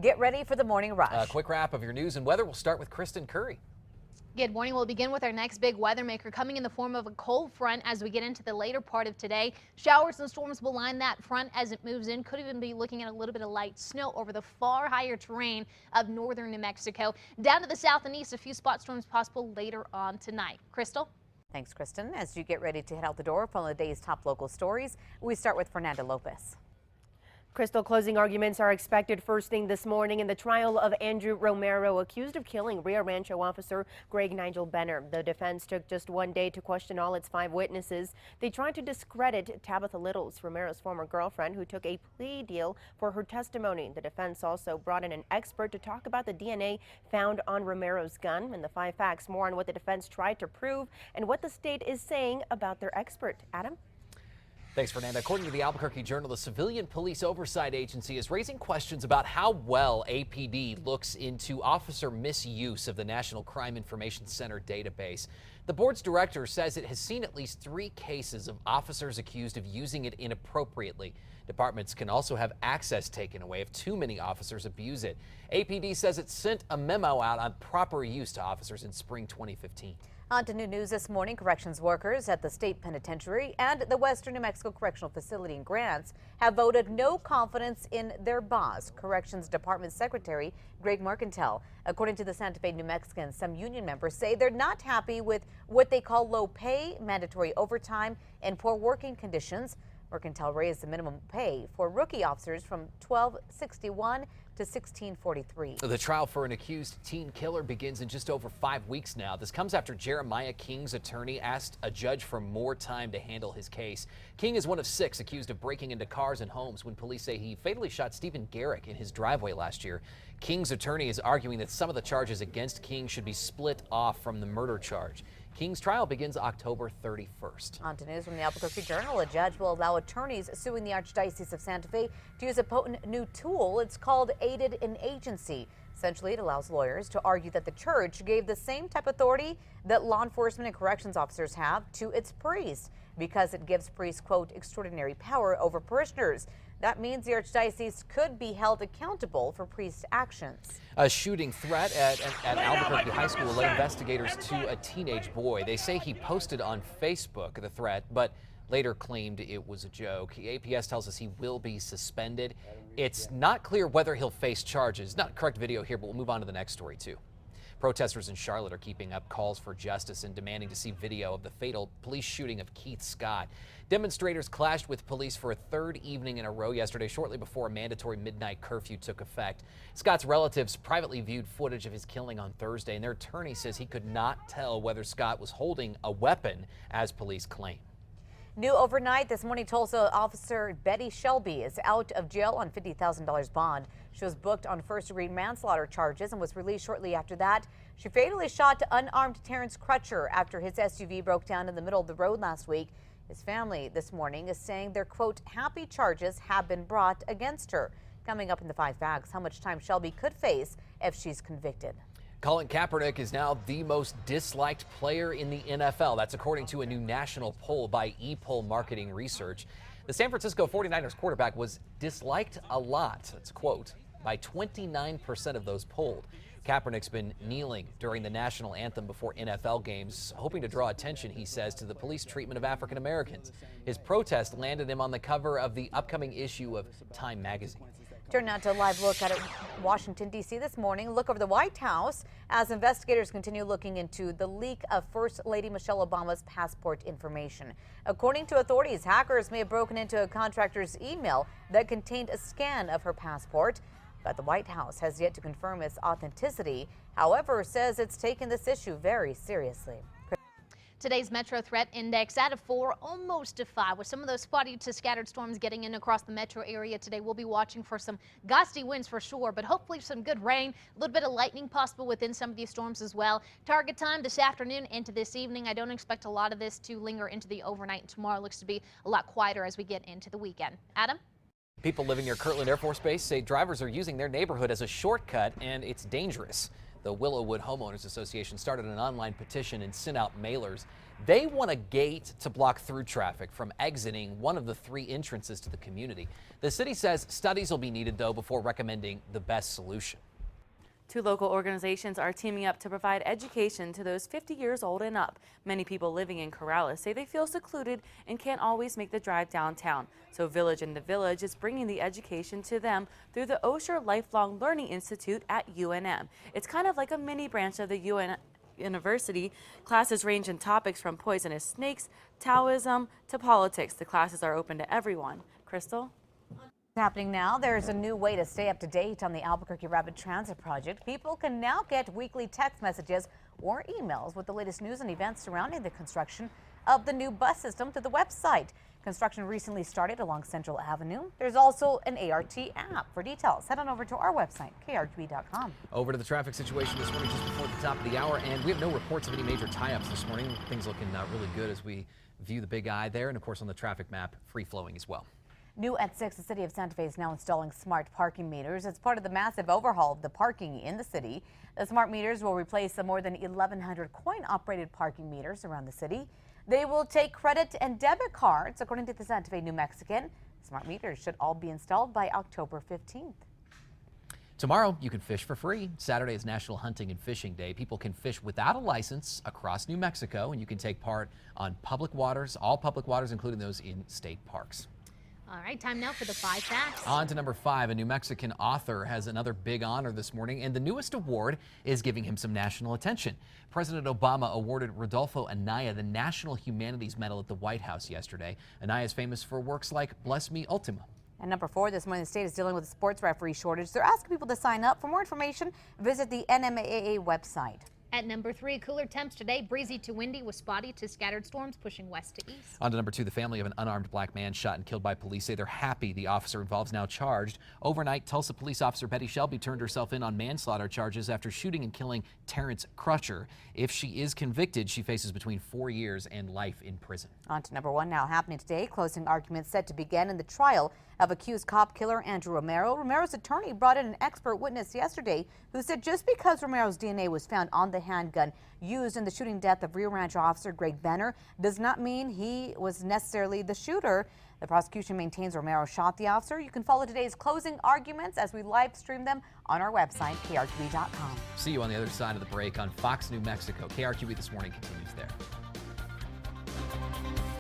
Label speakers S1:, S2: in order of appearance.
S1: Get ready for the morning rush.
S2: A quick wrap of your news and weather. We'll start with Kristen Curry.
S3: Good morning. We'll begin with our next big weather maker coming in the form of a cold front as we get into the later part of today. Showers and storms will line that front as it moves in. Could even be looking at a little bit of light snow over the far higher terrain of northern New Mexico. Down to the south and east, a few spot storms possible later on tonight. Crystal?
S1: Thanks, Kristen. As you get ready to head out the door, follow the day's top local stories. We start with Fernanda Lopez.
S4: Crystal, closing arguments are expected first thing this morning in the trial of Andrew Romero, accused of killing Rio Rancho officer Greg Nigel Benner. The defense took just one day to question all its 5 witnesses. They tried to discredit Tabitha Littles, Romero's former girlfriend, who took a plea deal for her testimony. The defense also brought in an expert to talk about the DNA found on Romero's gun. And the 5 facts, more on what the defense tried to prove and what the state is saying about their expert. Adam?
S2: Thanks, Fernanda. According to the Albuquerque Journal, the Civilian Police Oversight Agency is raising questions about how well APD looks into officer misuse of the National Crime Information Center database. The board's director says it has seen at least 3 cases of officers accused of using it inappropriately. Departments can also have access taken away if too many officers abuse it. APD says it sent a memo out on proper use to officers in spring 2015.
S1: On to new news this morning. Corrections workers at the state penitentiary and the Western New Mexico Correctional Facility in Grants have voted no confidence in their boss, Corrections Department Secretary Greg Mercantile. According to the Santa Fe New Mexican, some union members say they're not happy with what they call low pay, mandatory overtime, and poor working conditions. Mercantile raised the minimum pay for rookie officers from $12.61 to $16.43.
S2: The trial for an accused teen killer begins in just over 5 weeks now. This comes after Jeremiah King's attorney asked a judge for more time to handle his case. King is one of 6 accused of breaking into cars and homes when police say he fatally shot Stephen Garrick in his driveway last year. King's attorney is arguing that some of the charges against King should be split off from the murder charge. King's trial begins October 31st.
S1: On to news from the Albuquerque Journal. A judge will allow attorneys suing the Archdiocese of Santa Fe to use a potent new tool. It's called aided in agency. Essentially, it allows lawyers to argue that the church gave the same type of authority that law enforcement and corrections officers have to its priests because it gives priests, quote, extraordinary power over parishioners. That means the Archdiocese could be held accountable for priest actions.
S2: A shooting threat at Albuquerque High School led investigators to a teenage boy. They say he posted on Facebook the threat, but later claimed it was a joke. APS tells us he will be suspended. It's not clear whether he'll face charges. Not correct video here, but we'll move on to the next story, too. Protesters in Charlotte are keeping up calls for justice and demanding to see video of the fatal police shooting of Keith Scott. Demonstrators clashed with police for a 3rd evening in a row yesterday, shortly before a mandatory midnight curfew took effect. Scott's relatives privately viewed footage of his killing on Thursday, and their attorney says he could not tell whether Scott was holding a weapon, as police claim.
S1: New overnight this morning, Tulsa officer Betty Shelby is out of jail on $50,000 bond. She was booked on first-degree manslaughter charges and was released shortly after that. She fatally shot unarmed Terrence Crutcher after his SUV broke down in the middle of the road last week. His family this morning is saying their, quote, happy charges have been brought against her. Coming up in the 5 facts, how much time Shelby could face if she's convicted.
S2: Colin Kaepernick is now the most disliked player in the NFL. That's according to a new national poll by ePoll Marketing Research. The San Francisco 49ers quarterback was disliked a lot, that's a quote, by 29% of those polled. Kaepernick's been kneeling during the national anthem before NFL games, hoping to draw attention, he says, to the police treatment of African Americans. His protest landed him on the cover of the upcoming issue of Time magazine.
S1: Turn now to a live look at Washington, D.C. this morning. Look over the White House as investigators continue looking into the leak of First Lady Michelle Obama's passport information. According to authorities, hackers may have broken into a contractor's email that contained a scan of her passport, but the White House has yet to confirm its authenticity. However, says it's taken this issue very seriously.
S3: Today's Metro Threat Index out of 4, almost a 5. With some of those spotty to scattered storms getting in across the metro area today, we'll be watching for some gusty winds for sure, but hopefully some good rain, a little bit of lightning possible within some of these storms as well. Target time this afternoon into this evening. I don't expect a lot of this to linger into the overnight. Tomorrow looks to be a lot quieter as we get into the weekend. Adam?
S2: People living near Kirtland Air Force Base say drivers are using their neighborhood as a shortcut and it's dangerous. The Willowwood Homeowners Association started an online petition and sent out mailers. They want a gate to block through traffic from exiting one of the 3 entrances to the community. The city says studies will be needed, though, before recommending the best solution.
S5: 2 local organizations are teaming up to provide education to those 50 years old and up. Many people living in Corrales say they feel secluded and can't always make the drive downtown. So Village in the Village is bringing the education to them through the Osher Lifelong Learning Institute at UNM. It's kind of like a mini branch of the University. Classes range in topics from poisonous snakes, Taoism, to politics. The classes are open to everyone. Crystal?
S1: Happening now, there's a new way to stay up to date on the Albuquerque Rapid Transit project. People can now get weekly text messages or emails with the latest news and events surrounding the construction of the new bus system through the website. Construction recently started along Central Avenue. There's also an ART app. For details, head on over to our website, KRQE.com.
S2: Over to the traffic situation this morning just before the top of the hour, and we have no reports of any major tie-ups this morning. Things looking really good as we view the Big Eye there, and of course on the traffic map, free-flowing as well.
S1: New at 6, the city of Santa Fe is now installing smart parking meters. It's part of the massive overhaul of the parking in the city. The smart meters will replace the more than 1,100 coin-operated parking meters around the city. They will take credit and debit cards, according to the Santa Fe New Mexican. Smart meters should all be installed by October 15th.
S2: Tomorrow, you can fish for free. Saturday is National Hunting and Fishing Day. People can fish without a license across New Mexico, and you can take part on public waters, all public waters, including those in state parks.
S3: All right, time now for the 5 facts.
S2: On to number 5. A New Mexican author has another big honor this morning, and the newest award is giving him some national attention. President Obama awarded Rodolfo Anaya the National Humanities Medal at the White House yesterday. Anaya is famous for works like Bless Me Ultima.
S1: And number 4, this morning the state is dealing with a sports referee shortage. They're asking people to sign up. For more information, visit the NMAA website.
S3: At number 3, cooler temps today, breezy to windy with spotty to scattered storms pushing west to east.
S2: On to number 2, the family of an unarmed black man shot and killed by police say they're happy the officer involved is now charged. Overnight, Tulsa police officer Betty Shelby turned herself in on manslaughter charges after shooting and killing Terrence Crutcher. If she is convicted, she faces between 4 years and life in prison.
S1: On to number 1 now, happening today. Closing arguments set to begin in the trial of accused cop killer Andrew Romero. Romero's attorney brought in an expert witness yesterday who said just because Romero's DNA was found on the handgun used in the shooting death of Rio Rancho officer Greg Benner does not mean he was necessarily the shooter. The prosecution maintains Romero shot the officer. You can follow today's closing arguments as we live stream them on our website, KRQE.com.
S2: See you on the other side of the break on Fox New Mexico. KRQE This Morning continues there.